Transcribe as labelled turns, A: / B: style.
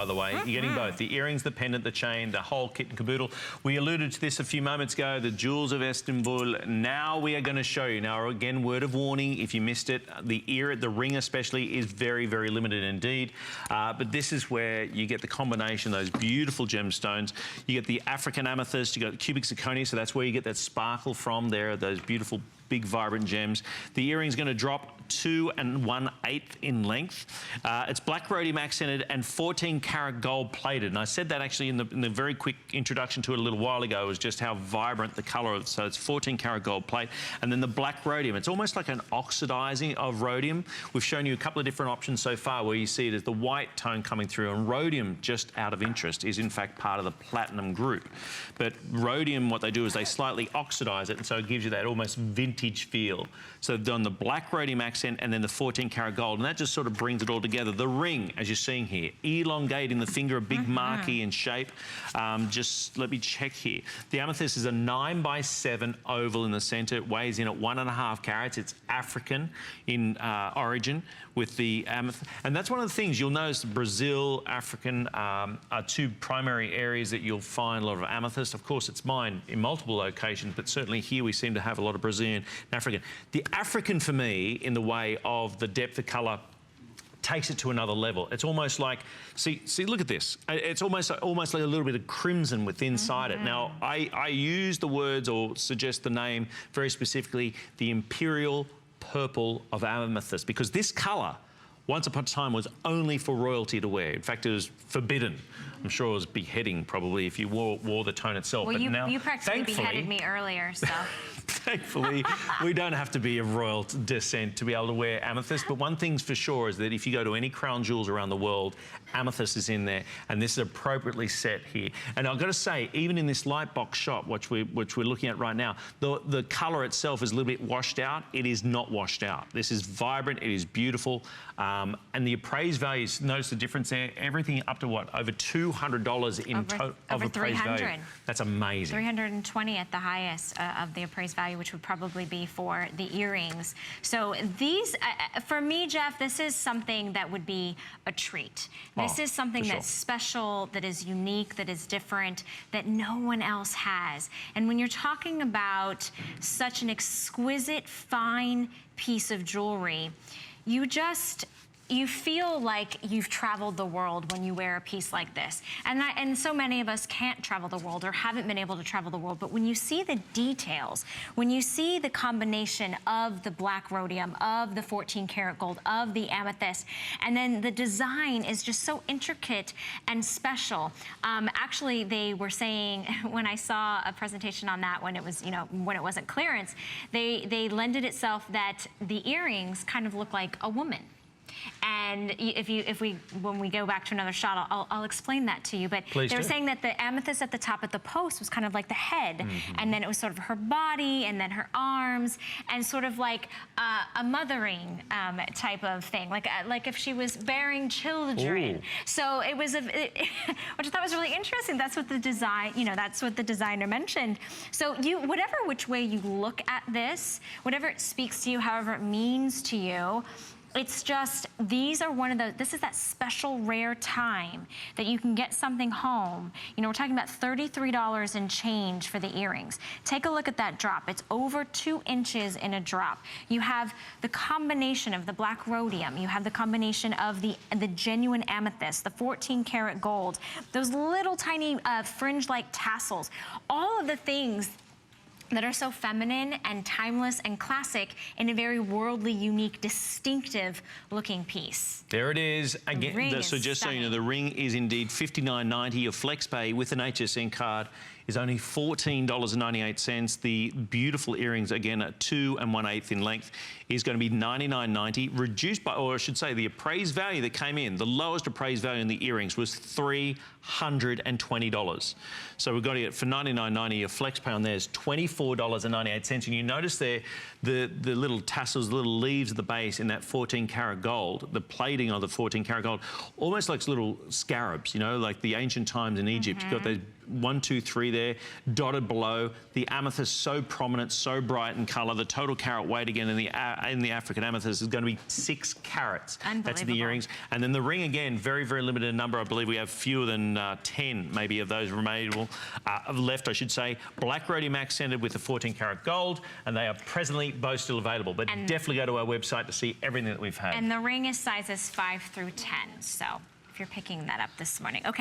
A: by the way. You're getting both. The earrings, the pendant, the chain, the whole kit and caboodle. We alluded to this a few moments ago, the jewels of Istanbul. Now we are going to show you. Now, again, word of warning, if you missed it, the ring especially is very, very limited indeed. But this is where you get the combination, those beautiful gemstones. You get the African amethyst, you got the cubic zirconia, so that's where you get that sparkle from there, those beautiful big vibrant gems. The earring's going to drop 2 1/8 in length. It's black rhodium accented and 14 karat gold plated. And I said that actually in the very quick introduction to it a little while ago, was just how vibrant the color of. So it's 14 karat gold plate. And then the black rhodium, it's almost like an oxidizing of rhodium. We've shown you a couple of different options so far where you see it as the white tone coming through, and rhodium, just out of interest, is in fact part of the platinum group. But rhodium, what they do is they slightly oxidize it, and so it gives you that almost vintage feel. So they've done the black rhodium accent and then the 14 karat gold, and that just sort of brings it all together. The ring, as you're seeing here, elongating the finger, a big marquee in shape. Just let me check here. The amethyst is a 9x7 oval in the center. It weighs in at 1.5 carats. It's African in origin with the amethyst. And that's one of the things you'll notice. Brazil, African are two primary areas that you'll find a lot of amethyst. Of course, it's mine in multiple locations, but certainly here we seem to have a lot of Brazilian and African. The African, for me, in the way of the depth of color, takes it to another level. It's almost like, see, look at this. It's almost like a little bit of crimson with inside it. Now, I use the words or suggest the name very specifically, the imperial purple of amethyst, because this color, once upon a time, was only for royalty to wear. In fact, it was forbidden. I'm sure it was beheading probably if you wore the tone itself.
B: Well,
A: but
B: you,
A: now,
B: you practically beheaded me earlier, so.
A: Thankfully, we don't have to be of royal descent to be able to wear amethyst. But one thing's for sure is that if you go to any crown jewels around the world, amethyst is in there, and this is appropriately set here. And I've got to say, even in this light box shot, which we're looking at right now, the color itself is a little bit washed out. It is not washed out. This is vibrant. It is beautiful. And the appraised values, notice the difference there. Everything up to what? Over $200 in total of appraised value. That's amazing.
B: 320 at the highest of the appraised value, which would probably be for the earrings. So these, for me, Jeff, this is something that would be a treat. This is something that's special, that is unique, that is different, that no one else has. And when you're talking about such an exquisite, fine piece of jewelry, you feel like you've traveled the world when you wear a piece like this. And so many of us can't travel the world or haven't been able to travel the world, but when you see the details, when you see the combination of the black rhodium, of the 14 karat gold, of the amethyst, and then the design is just so intricate and special. Actually, they were saying, when I saw a presentation on that, when it was, when it wasn't clearance, they lended itself that the earrings kind of look like a woman. And when we go back to another shot, I'll explain that to you. But they were saying that the amethyst at the top at the post was kind of like the head, and then it was sort of her body, and then her arms, and sort of like a mothering type of thing, like if she was bearing children. Ooh. So it was, which I thought was really interesting. That's what the design, that's what the designer mentioned. So whatever which way you look at this, whatever it speaks to you, however it means to you. It's just, these are one of the, this is that special rare time that you can get something home. We're talking about $33 and change for the earrings. Take a look at that drop. It's over 2 inches in a drop. You have the combination of the black rhodium. You have the combination of the genuine amethyst, the 14 karat gold, those little tiny fringe-like tassels. All of the things that are so feminine and timeless and classic in a very worldly, unique, distinctive looking piece.
A: There it is. Again, so just so you know, the ring is indeed $59.90. Your FlexPay with an HSN card is only $14.98. The beautiful earrings, again, at 2 1/8 in length, is going to be $99.90, reduced by, or I should say, the appraised value that came in, the lowest appraised value in the earrings was $320. So we've got it for $99.90. Your FlexPay on there is $24.98. And you notice there the little tassels, the little leaves at the base in that 14 karat gold, the plating of the 14 karat gold, almost like little scarabs, like the ancient times in Egypt. You've got those 1, 2, 3 there. there, dotted below. The amethyst so prominent, so bright in colour. The total carat weight again in the African amethyst is going to be 6 carats. That's the earrings. And then the ring again, very, very limited number. I believe we have fewer than 10 maybe of those remainable left, I should say. Black rhodium accented with the 14 karat gold, and they are presently both still available. But definitely go to our website to see everything that we've had.
B: And the ring is sizes 5 through 10. So if you're picking that up this morning. Okay.